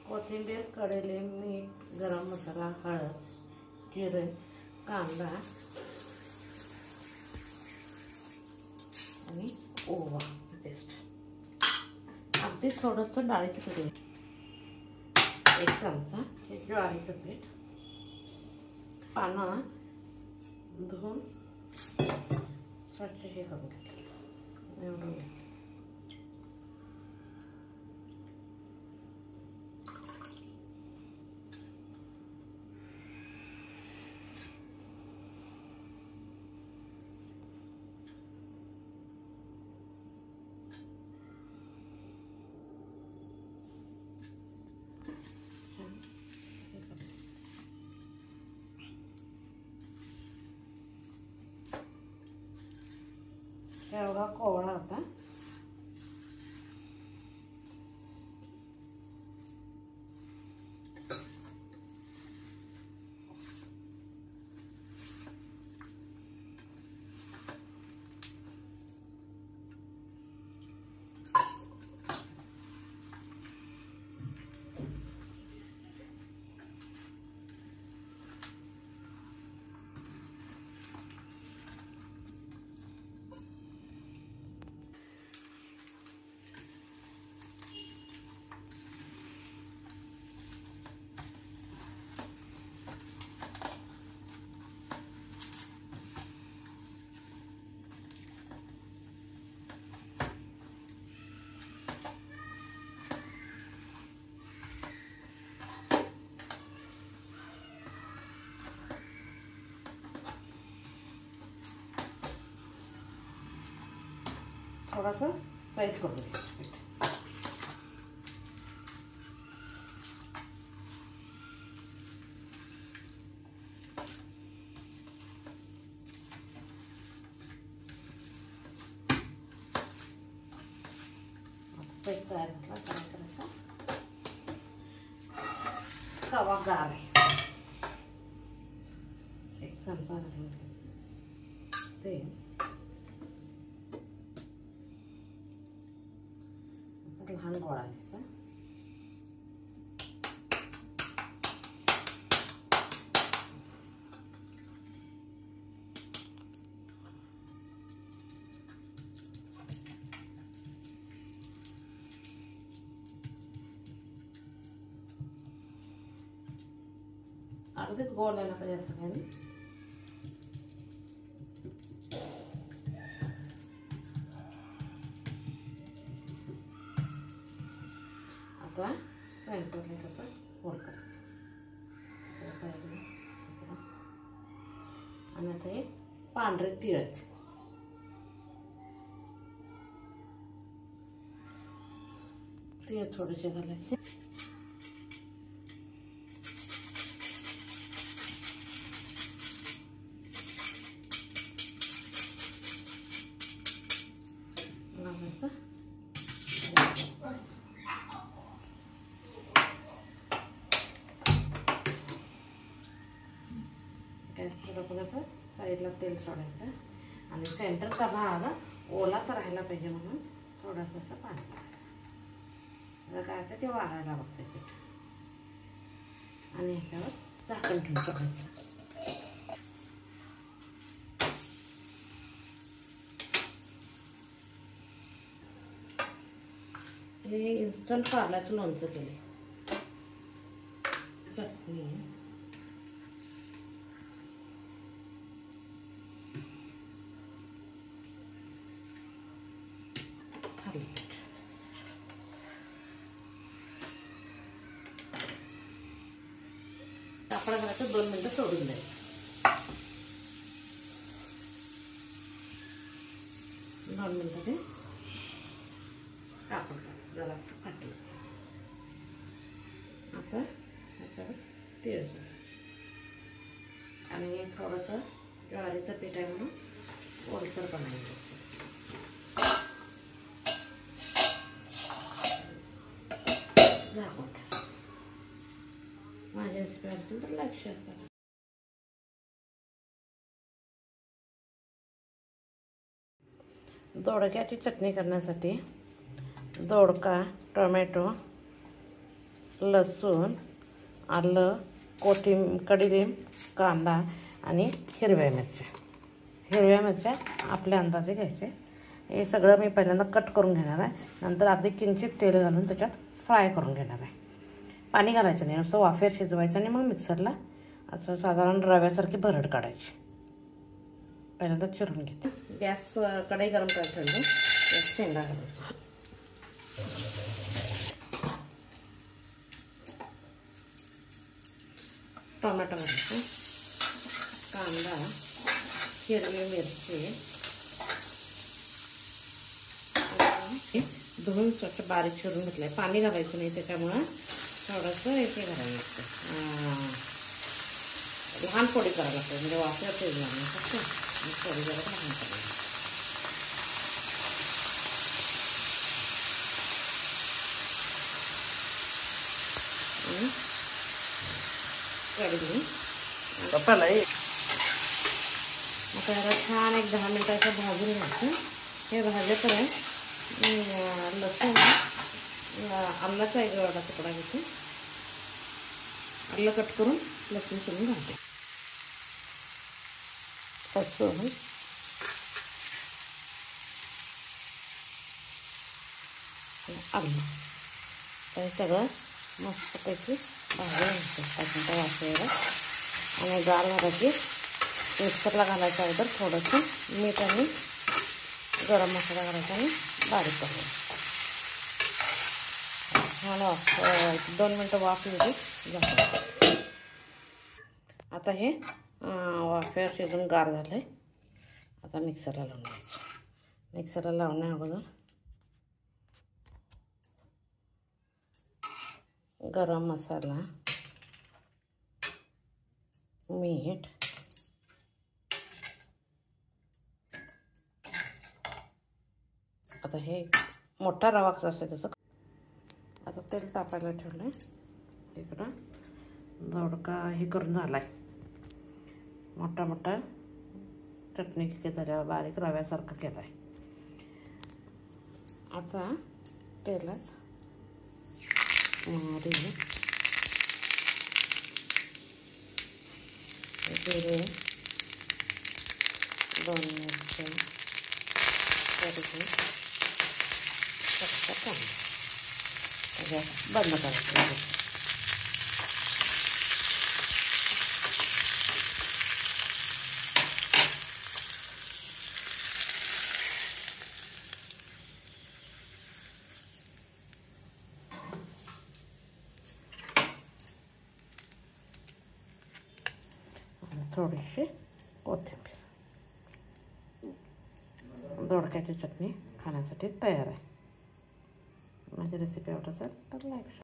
कोथिंबीर, कढई, मीठ, गरम मसाला, हळद, जिरे, कांदा आणि ओवा पेस्ट. अगदी थोडंसं डाळीचं पीठ, 1 चमचा हे ज्वारीचं पीठ. पानं धुवून स्वच्छ हे करून घेतलं एवढं. एवढा कोवळा होता. थोडासा साईड करून घ्यायचं. पीठ तयार झाला. काय करायचं, तवा गार आहे, 1 चमचा घालून तेल. लहान गोळा घ्यायचा. अगदीच गोल यायला पाहिजे असं काही नाही. आता सेंटरला कसं फोल्ड करायचं आणि आता हे पांढरे तिळाचे तीळ थोडेसे घालायचे. घालायचं. गॅसचं बघायचं, साईडला तेल सोडायचं आणि सेंटरचा भाग ओलाच राहायला पाहिजे म्हणून थोडंसं असं पाणी टाकायचं. काय ते वाळायला बघते पीठ आणि ह्याच्यावर झाकण ठेवून सोडायचं. हे इन्स्टंट कारल्याचं लोणचं केले. चटणी, कापड घालायचं, 2 मिनिटं सोडून द्यायचं. 2 मिनिटं ते कापड जरासं फाटलं. आता ह्याच्यावर तीळ आणि थोडंसं ज्वारीचं पीठ आहे म्हणून ओलसर बनायचं. झाकून माझ्या रेसिपी असेल तर लाईक शेअर करा. दोडक्याची चटणी करण्यासाठी दोडका, टोमॅटो, लसूण, आलं, कढीलिंब, कांदा आणि हिरव्या मिरच्या. हिरव्या मिरच्या आपल्या अंदाजे घ्यायचे. हे सगळं मी पहिल्यांदा कट करून घेणार आहे. नंतर अगदी किंचित तेल घालून त्याच्यात फ्राय करून घेणार आहे. पाणी घालायचं नाही, नुसतं वाफेवर शिजवायचं आणि मग मिक्सरला असं साधारण रव्यासारखी भरड काढायची. पहिल्यांदा चिरून घेते. गॅस कढई गरम करायला ठेवली. त्यात शेंगा घालायच्या. टोमॅटो घालायचं, कांदा, हिरवी मिरची, धुवून स्वच्छ बारीक चिरून घेतलं आहे. पाणी घालायचं नाही, त्याच्यामुळं थोडंसं हे घालायला लागतं. लहान फोडी करायला लागतं, म्हणजे वाफेवर शिजणार नाही. फक्त फोडी जरा लहान करायला. आणि कढी पहिला आता याला छान एक 10 मिनिटाचं भाजून घ्यायचं. हे भाजेपर्यंत लसूण, आल्लाचा एक एवढा तुकडा घेते. आलं कट करून लसूण सोडून घालते. लसूण, आलं हे सगळं मस्तपैकी भाजून घ्यायचं 5 मिनिटं वाफेवर. आणि गार झाला की मिक्सरला घालायचं अगोदर थोडंसं मीठ आणि गरम मसाला घालायचा आणि बारीक करायचा. छान 2 मिनटं वाफली झालं. आता हे वाफेवर शिजून गार झालं आहे. आता मिक्सरला लावून घ्यायचं. मिक्सरला लावण्या अगोदर गरम मसाला, मीठ, आता हे मोठा रवा कसा असतो तसं. आता तेल तापायला ठेवलं आहे. इकडं दोडका हे करून झाला आहे. मोठा मोठा चटणी झाल्यावर बारीक रव्यासारखं केला आहे. आता तेलात मोहरी, जिरे, 2 मिरच्या, कढी, कच्चा कांदा बंद करायचं. थोडीशी कोथिंबीर. दोडक्याची चटणी खाण्यासाठी तयार आहे. माझी रेसिपी आवडत असेल तर लाईक